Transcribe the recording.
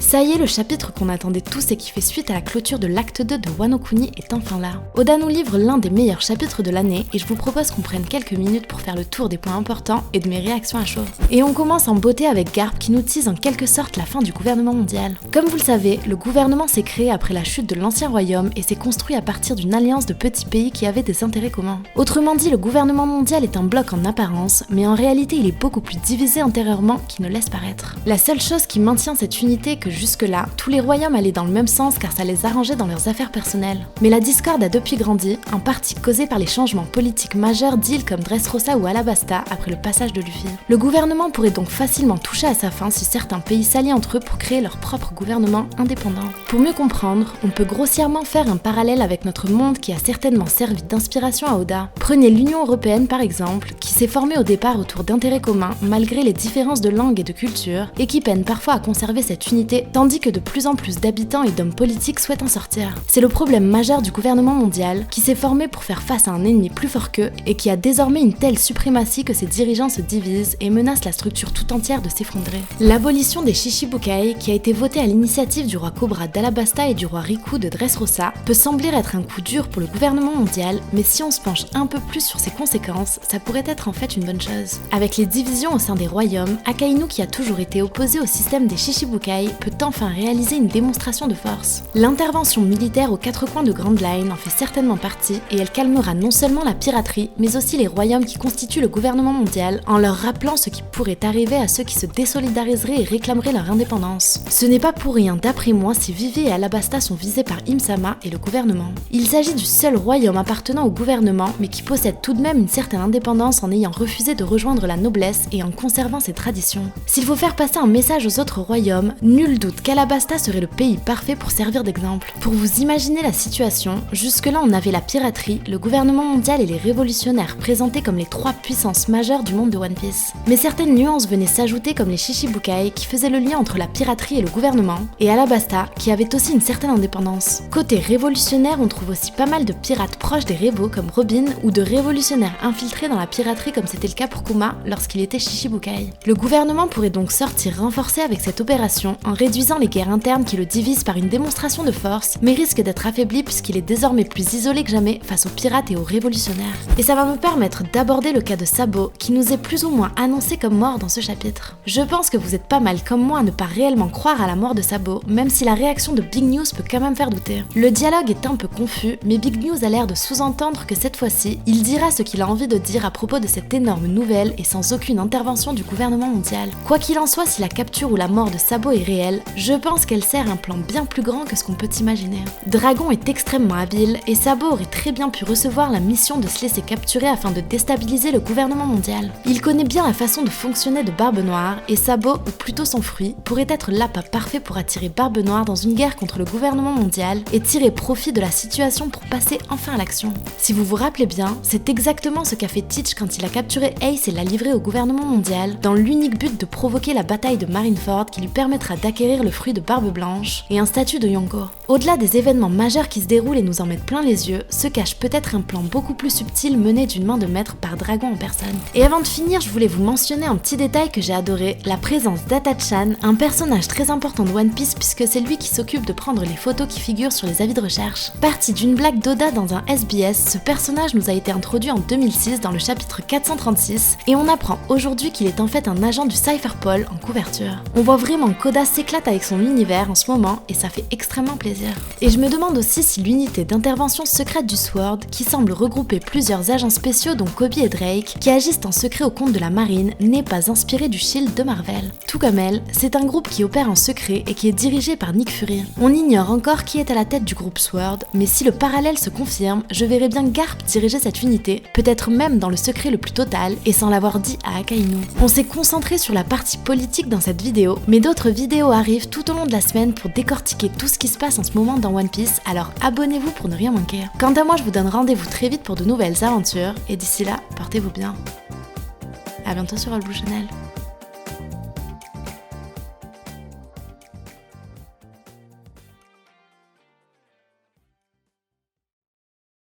Ça y est, le chapitre qu'on attendait tous et qui fait suite à la clôture de l'acte 2 de Wano Kuni est enfin là. Oda nous livre l'un des meilleurs chapitres de l'année et je vous propose qu'on prenne quelques minutes pour faire le tour des points importants et de mes réactions à chaud. Et on commence en beauté avec Garp qui nous tease en quelque sorte la fin du gouvernement mondial. Comme vous le savez, le gouvernement s'est créé après la chute de l'ancien royaume et s'est construit à partir d'une alliance de petits pays qui avaient des intérêts communs. Autrement dit, le gouvernement mondial est un bloc en apparence, mais en réalité il est beaucoup plus divisé intérieurement qu'il ne laisse paraître. La seule chose qui maintient cette unité est que jusque-là, tous les royaumes allaient dans le même sens car ça les arrangeait dans leurs affaires personnelles. Mais la discorde a depuis grandi, en partie causée par les changements politiques majeurs d'îles comme Dressrosa ou Alabasta après le passage de Luffy. Le gouvernement pourrait donc facilement toucher à sa fin si certains pays s'allient entre eux pour créer leur propre gouvernement indépendant. Pour mieux comprendre, on peut grossièrement faire un parallèle avec notre monde qui a certainement servi d'inspiration à Oda. Prenez l'Union européenne par exemple, qui s'est formée au départ autour d'intérêts communs malgré les différences de langue et de culture, et qui peine parfois à conserver cette unité, tandis que de plus en plus d'habitants et d'hommes politiques souhaitent en sortir. C'est le problème majeur du gouvernement mondial, qui s'est formé pour faire face à un ennemi plus fort qu'eux, et qui a désormais une telle suprématie que ses dirigeants se divisent et menacent la structure tout entière de s'effondrer. L'abolition des Shichibukai, qui a été votée à l'initiative du roi Cobra d'Alabasta et du roi Riku de Dressrosa, peut sembler être un coup dur pour le gouvernement mondial, mais si on se penche un peu plus sur ses conséquences, ça pourrait être en fait une bonne chose. Avec les divisions au sein des royaumes, Akainu, qui a toujours été opposé au système des Shichibukai, peut enfin réaliser une démonstration de force. L'intervention militaire aux quatre coins de Grand Line en fait certainement partie, et elle calmera non seulement la piraterie, mais aussi les royaumes qui constituent le gouvernement mondial, en leur rappelant ce qui pourrait arriver à ceux qui se désolidariseraient et réclameraient leur indépendance. Ce n'est pas pour rien, d'après moi, si Vivi et Alabasta sont visés par Im-sama et le gouvernement. Il s'agit du seul royaume appartenant au gouvernement, mais qui possède tout de même une certaine indépendance en ayant refusé de rejoindre la noblesse et en conservant ses traditions. S'il faut faire passer un message aux autres royaumes, nul doute qu'Alabasta serait le pays parfait pour servir d'exemple. Pour vous imaginer la situation, jusque-là on avait la piraterie, le gouvernement mondial et les révolutionnaires présentés comme les trois puissances majeures du monde de One Piece. Mais certaines nuances venaient s'ajouter comme les Shichibukai qui faisaient le lien entre la piraterie et le gouvernement, et Alabasta qui avait aussi une certaine indépendance. Côté révolutionnaire, on trouve aussi pas mal de pirates proches des Revo comme Robin ou de révolutionnaires infiltrés dans la piraterie comme c'était le cas pour Kuma lorsqu'il était Shichibukai. Le gouvernement pourrait donc sortir renforcé avec cette opération en réduisant les guerres internes qui le divisent par une démonstration de force, mais risque d'être affaibli puisqu'il est désormais plus isolé que jamais face aux pirates et aux révolutionnaires. Et ça va me permettre d'aborder le cas de Sabo qui nous est plus ou moins annoncé comme mort dans ce chapitre. Je pense que vous êtes pas mal comme moi à ne pas réellement croire à la mort de Sabo, même si la réaction de Big News peut quand même faire douter. Le dialogue est un peu confus, mais Big News a l'air de sous-entendre que cette fois-ci, il dira ce qu'il a envie de dire à propos de cette énorme nouvelle et sans aucune intervention du gouvernement mondial. Quoi qu'il en soit, si la capture ou la mort de Sabo est réelle, je pense qu'elle sert un plan bien plus grand que ce qu'on peut imaginer. Dragon est extrêmement habile et Sabo aurait très bien pu recevoir la mission de se laisser capturer afin de déstabiliser le gouvernement mondial. Il connaît bien la façon de fonctionner de Barbe Noire et Sabo, ou plutôt son fruit, pourrait être l'appât parfait pour attirer Barbe Noire dans une guerre contre le gouvernement mondial et tirer profit de la situation pour passer enfin à l'action. Si vous vous rappelez bien, c'est exactement ce qu'a fait Teach quand il a capturé Ace et l'a livré au gouvernement mondial, dans l'unique but de provoquer la bataille de Marineford qui lui permettra d'acquérir le fruit de Barbe Blanche et un statut de Yonko. Au-delà des événements majeurs qui se déroulent et nous en mettent plein les yeux, se cache peut-être un plan beaucoup plus subtil mené d'une main de maître par Dragon en personne. Et avant de finir, je voulais vous mentionner un petit détail que j'ai adoré, la présence d'Ata-chan, un personnage très important de One Piece puisque c'est lui qui s'occupe de prendre les photos qui figurent sur les avis de recherche. Parti d'une blague d'Oda dans un SBS, ce personnage nous a été introduit en 2006 dans le chapitre 436 et on apprend aujourd'hui qu'il est en fait un agent du Cypherpol en couverture. On voit vraiment qu'Oda s'éclate avec son univers en ce moment et ça fait extrêmement plaisir. Et je me demande aussi si l'unité d'intervention secrète du Sword, qui semble regrouper plusieurs agents spéciaux dont Kobe et Drake, qui agissent en secret au compte de la marine, n'est pas inspirée du Shield de Marvel. Tout comme elle, c'est un groupe qui opère en secret et qui est dirigé par Nick Fury. On ignore encore qui est à la tête du groupe Sword, mais si le parallèle se confirme, je verrais bien Garp diriger cette unité, peut-être même dans le secret le plus total et sans l'avoir dit à Akainu. On s'est concentré sur la partie politique dans cette vidéo, mais d'autres vidéos arrivent tout au long de la semaine pour décortiquer tout ce qui se passe en ce moment dans One Piece, alors abonnez-vous pour ne rien manquer. Quant à moi, je vous donne rendez-vous très vite pour de nouvelles aventures, et d'ici là, portez-vous bien. À bientôt sur All Blue Channel.